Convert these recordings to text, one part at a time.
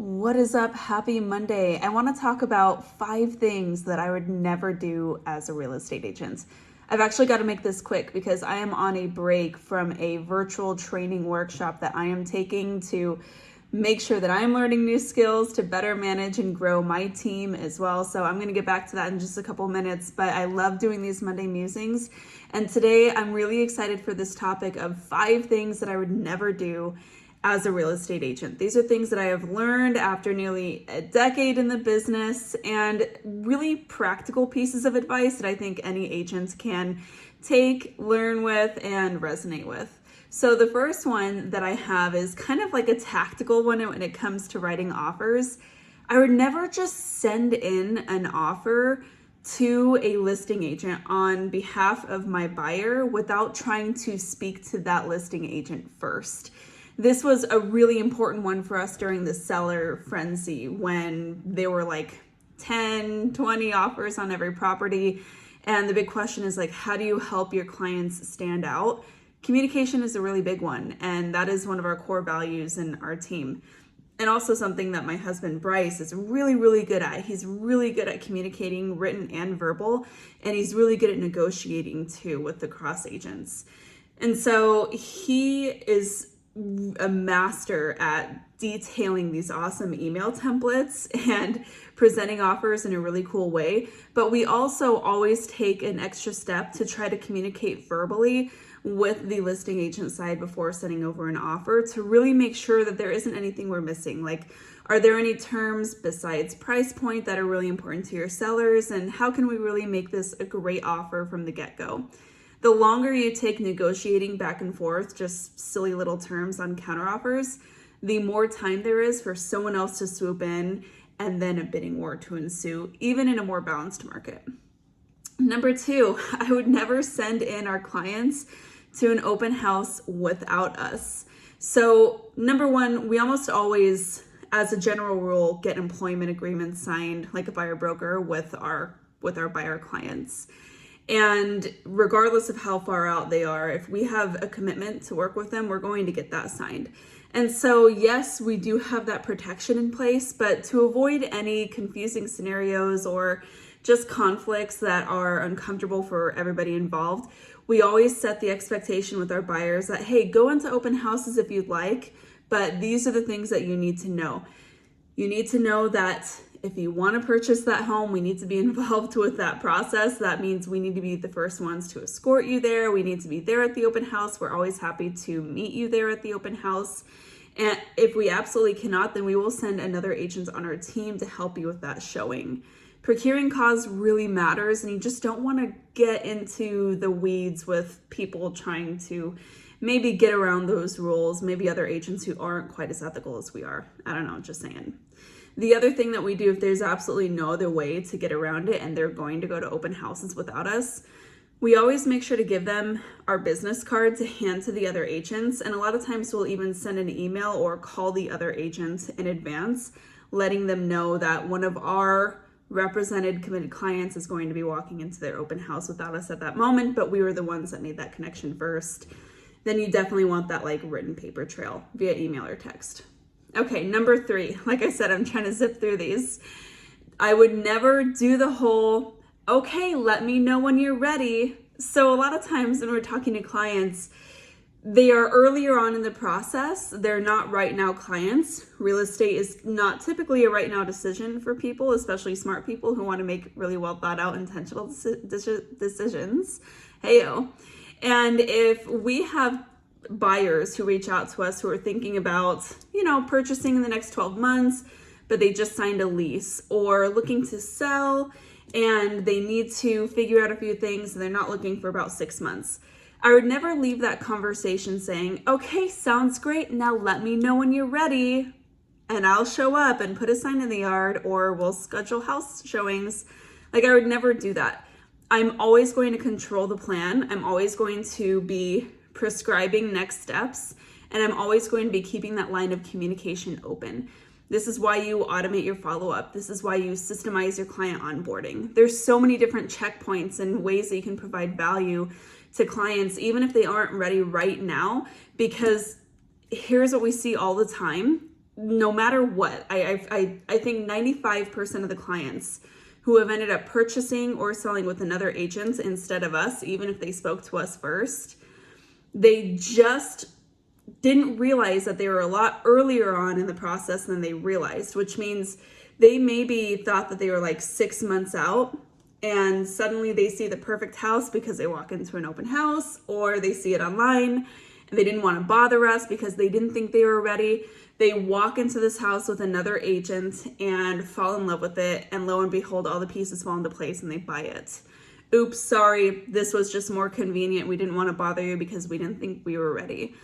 What is up? Happy Monday. I want to talk about 5 things that I would never do as a real estate agent. I've actually got to make this quick because I am on a break from a virtual training workshop that I am taking to make sure that I'm learning new skills to better manage and grow my team as well. So I'm going to get back to that in just a couple minutes, but I love doing these Monday musings. And today I'm really excited for this topic of 5 things that I would never do as a real estate agent. These are things that I have learned after nearly a decade in the business, and really practical pieces of advice that I think any agent can take, learn with, and resonate with. So the first one that I have is kind of like a tactical one when it comes to writing offers. I would never just send in an offer to a listing agent on behalf of my buyer without trying to speak to that listing agent first. This was a really important one for us during the seller frenzy when there were like 10, 20 offers on every property. And the big question is like, how do you help your clients stand out? Communication is a really big one. And that is one of our core values in our team. And also something that my husband, Bryce, is really, really good at. He's really good at communicating written and verbal. And he's really good at negotiating too with the cross agents. And so he is a master at detailing these awesome email templates and presenting offers in a really cool way. But we also always take an extra step to try to communicate verbally with the listing agent side before sending over an offer to really make sure that there isn't anything we're missing. Like, are there any terms besides price point that are really important to your sellers? And how can we really make this a great offer from the get-go? The longer you take negotiating back and forth, just silly little terms on counteroffers, the more time there is for someone else to swoop in and then a bidding war to ensue, even in a more balanced market. Number 2, I would never send in our clients to an open house without us. So number 1, we almost always, as a general rule, get employment agreements signed like a buyer broker with our buyer clients. And regardless of how far out they are, if we have a commitment to work with them, we're going to get that signed. And so, yes, we do have that protection in place, but to avoid any confusing scenarios or just conflicts that are uncomfortable for everybody involved, we always set the expectation with our buyers that, hey, go into open houses if you'd like, but these are the things that you need to know. You need to know that if you want to purchase that home, we need to be involved with that process. That means we need to be the first ones to escort you there. We need to be there at the open house. We're always happy to meet you there at the open house. And if we absolutely cannot, then we will send another agent on our team to help you with that showing. Procuring cause really matters, and you just don't want to get into the weeds with people trying to maybe get around those rules, maybe other agents who aren't quite as ethical as we are. I don't know, just saying. The other thing that we do, if there's absolutely no other way to get around it and they're going to go to open houses without us, we always make sure to give them our business card to hand to the other agents. And a lot of times we'll even send an email or call the other agent in advance, letting them know that one of our represented committed clients is going to be walking into their open house without us at that moment, but we were the ones that made that connection first. Then you definitely want that like written paper trail via email or text. Okay, number 3, like I said, I'm trying to zip through these. I would never do the whole, okay, let me know when you're ready. So a lot of times when we're talking to clients, they are earlier on in the process. They're not right now clients. Real estate is not typically a right now decision for people, especially smart people who want to make really well thought out intentional decisions. Heyo. And if we have buyers who reach out to us who are thinking about, purchasing in the next 12 months, but they just signed a lease, or looking to sell and they need to figure out a few things and they're not looking for about 6 months, I would never leave that conversation saying, okay, sounds great. Now let me know when you're ready and I'll show up and put a sign in the yard, or we'll schedule house showings. Like, I would never do that. I'm always going to control the plan. I'm always going to be prescribing next steps, and I'm always going to be keeping that line of communication open. This is why you automate your follow-up. This is why you systemize your client onboarding. There's so many different checkpoints and ways that you can provide value to clients, even if they aren't ready right now, because here's what we see all the time. no matter what, I think 95% of the clients who have ended up purchasing or selling with another agent instead of us, even if they spoke to us first, they just didn't realize that they were a lot earlier on in the process than they realized, which means they maybe thought that they were like 6 months out, and suddenly they see the perfect house because they walk into an open house, or they see it online and they didn't want to bother us because they didn't think they were ready. They walk into this house with another agent and fall in love with it, and lo and behold, all the pieces fall into place and they buy it. Oops, sorry, this was just more convenient. We didn't want to bother you because we didn't think we were ready.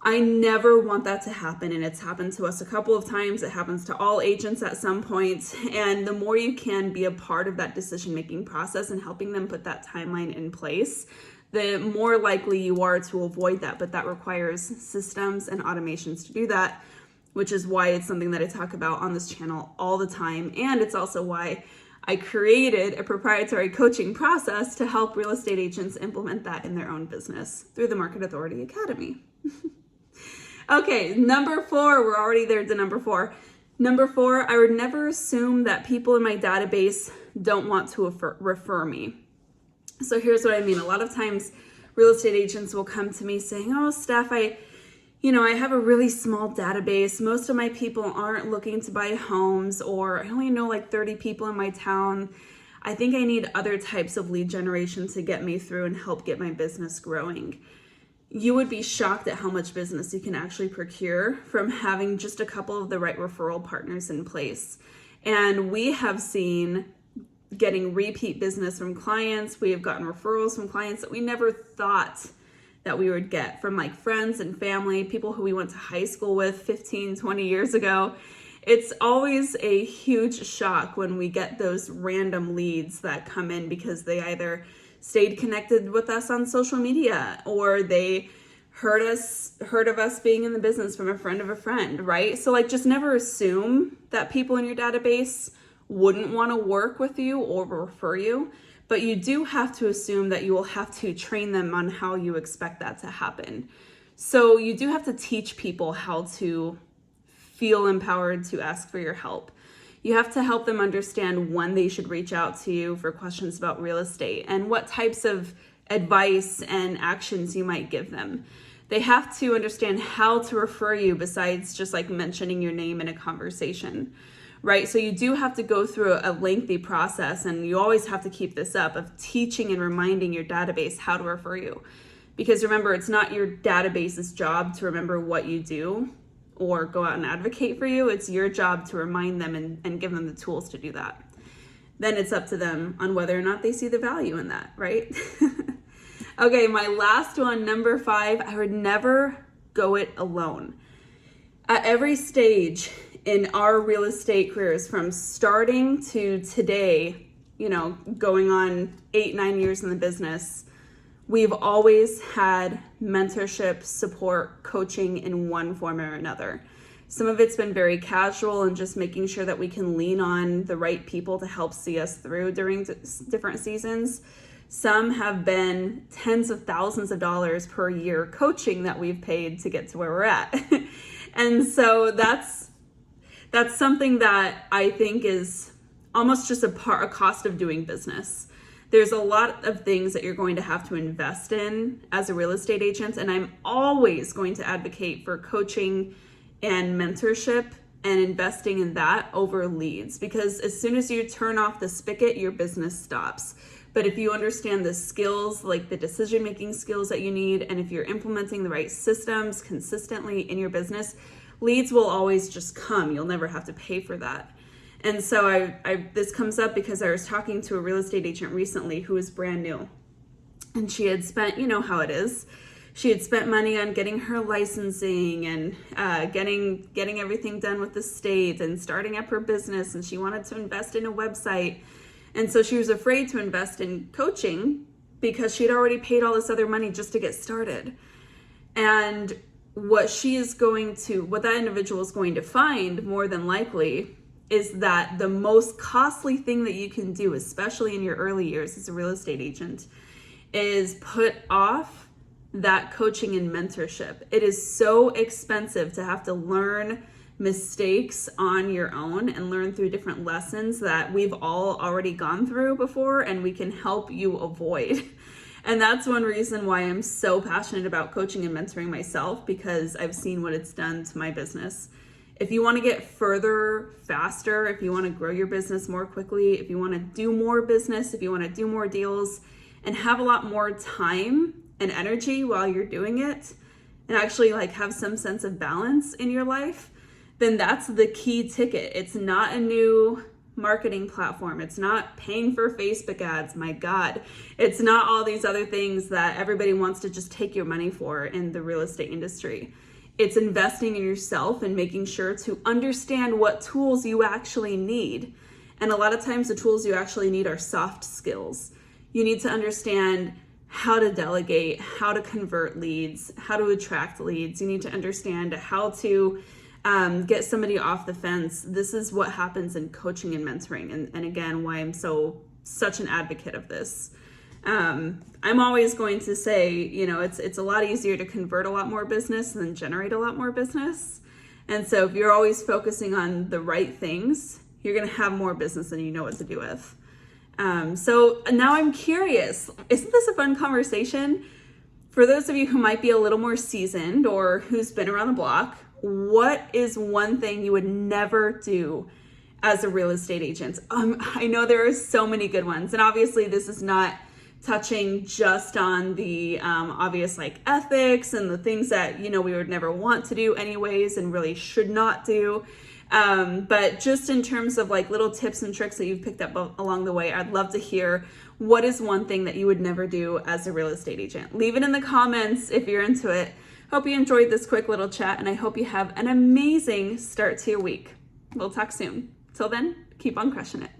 I never want that to happen, and it's happened to us a couple of times. It happens to all agents at some point, and the more you can be a part of that decision-making process and helping them put that timeline in place, the more likely you are to avoid that, but that requires systems and automations to do that, which is why it's something that I talk about on this channel all the time, and it's also why I created a proprietary coaching process to help real estate agents implement that in their own business through the Market Authority Academy. Okay, number 4, we're already there to number 4. Number 4, I would never assume that people in my database don't want to refer me. So here's what I mean. A lot of times real estate agents will come to me saying, oh, Steph, I have a really small database. Most of my people aren't looking to buy homes, or I only know like 30 people in my town. I think I need other types of lead generation to get me through and help get my business growing. You would be shocked at how much business you can actually procure from having just a couple of the right referral partners in place. And we have seen getting repeat business from clients. We have gotten referrals from clients that we never thought that we would get, from like friends and family, people who we went to high school with 15, 20 years ago. It's always a huge shock when we get those random leads that come in because they either stayed connected with us on social media, or they heard of us being in the business from a friend of a friend, right? So like, just never assume that people in your database wouldn't want to work with you or refer you, but you do have to assume that you will have to train them on how you expect that to happen. So you do have to teach people how to feel empowered to ask for your help. You have to help them understand when they should reach out to you for questions about real estate and what types of advice and actions you might give them. They have to understand how to refer you besides just like mentioning your name in a conversation, right? So you do have to go through a lengthy process, and you always have to keep this up of teaching and reminding your database how to refer you. Because remember, it's not your database's job to remember what you do or go out and advocate for you. It's your job to remind them and give them the tools to do that. Then it's up to them on whether or not they see the value in that, right? Okay, my last one, number 5, I would never go it alone. At every stage in our real estate careers, from starting to today, going on 8-9 years in the business, we've always had mentorship, support, coaching in one form or another. Some of it's been very casual and just making sure that we can lean on the right people to help see us through during different seasons. Some have been tens of thousands of dollars per year coaching that we've paid to get to where we're at. And so that's something that I think is almost just a cost of doing business. There's a lot of things that you're going to have to invest in as a real estate agent, and I'm always going to advocate for coaching and mentorship and investing in that over leads, because as soon as you turn off the spigot, your business stops. But if you understand the skills, like the decision-making skills that you need, and if you're implementing the right systems consistently in your business, leads will always just come. You'll never have to pay for that. And so this comes up because I was talking to a real estate agent recently who was brand new, and she had spent, how it is. She had spent money on getting her licensing and getting everything done with the state and starting up her business, and she wanted to invest in a website. And so she was afraid to invest in coaching because she'd already paid all this other money just to get started. And what that individual is going to find, more than likely, is that the most costly thing that you can do, especially in your early years as a real estate agent, is put off that coaching and mentorship. It is so expensive to have to learn mistakes on your own and learn through different lessons that we've all already gone through before and we can help you avoid. And that's one reason why I'm so passionate about coaching and mentoring myself, because I've seen what it's done to my business. If you want to get further faster, if you want to grow your business more quickly, if you want to do more business, if you want to do more deals and have a lot more time and energy while you're doing it and actually like have some sense of balance in your life, then that's the key ticket. It's not a new marketing platform. It's not paying for Facebook ads. My God, it's not all these other things that everybody wants to just take your money for in the real estate industry. It's investing in yourself and making sure to understand what tools you actually need. And a lot of times the tools you actually need are soft skills. You need to understand how to delegate, how to convert leads, how to attract leads. You need to understand how to get somebody off the fence. This is what happens in coaching and mentoring. And again, why I'm such an advocate of this. I'm always going to say, you know, it's a lot easier to convert a lot more business than generate a lot more business. And so if you're always focusing on the right things, you're going to have more business than you know what to do with. So now I'm curious, isn't this a fun conversation? For those of you who might be a little more seasoned or who's been around the block, what is one thing you would never do as a real estate agent? I know there are so many good ones, and obviously this is not touching just on the obvious like ethics and the things that, you know, we would never want to do anyways and really should not do. But just in terms of like little tips and tricks that you've picked up along the way, I'd love to hear what is one thing that you would never do as a real estate agent. Leave it in the comments if you're into it. Hope you enjoyed this quick little chat, and I hope you have an amazing start to your week. We'll talk soon. Till then, keep on crushing it.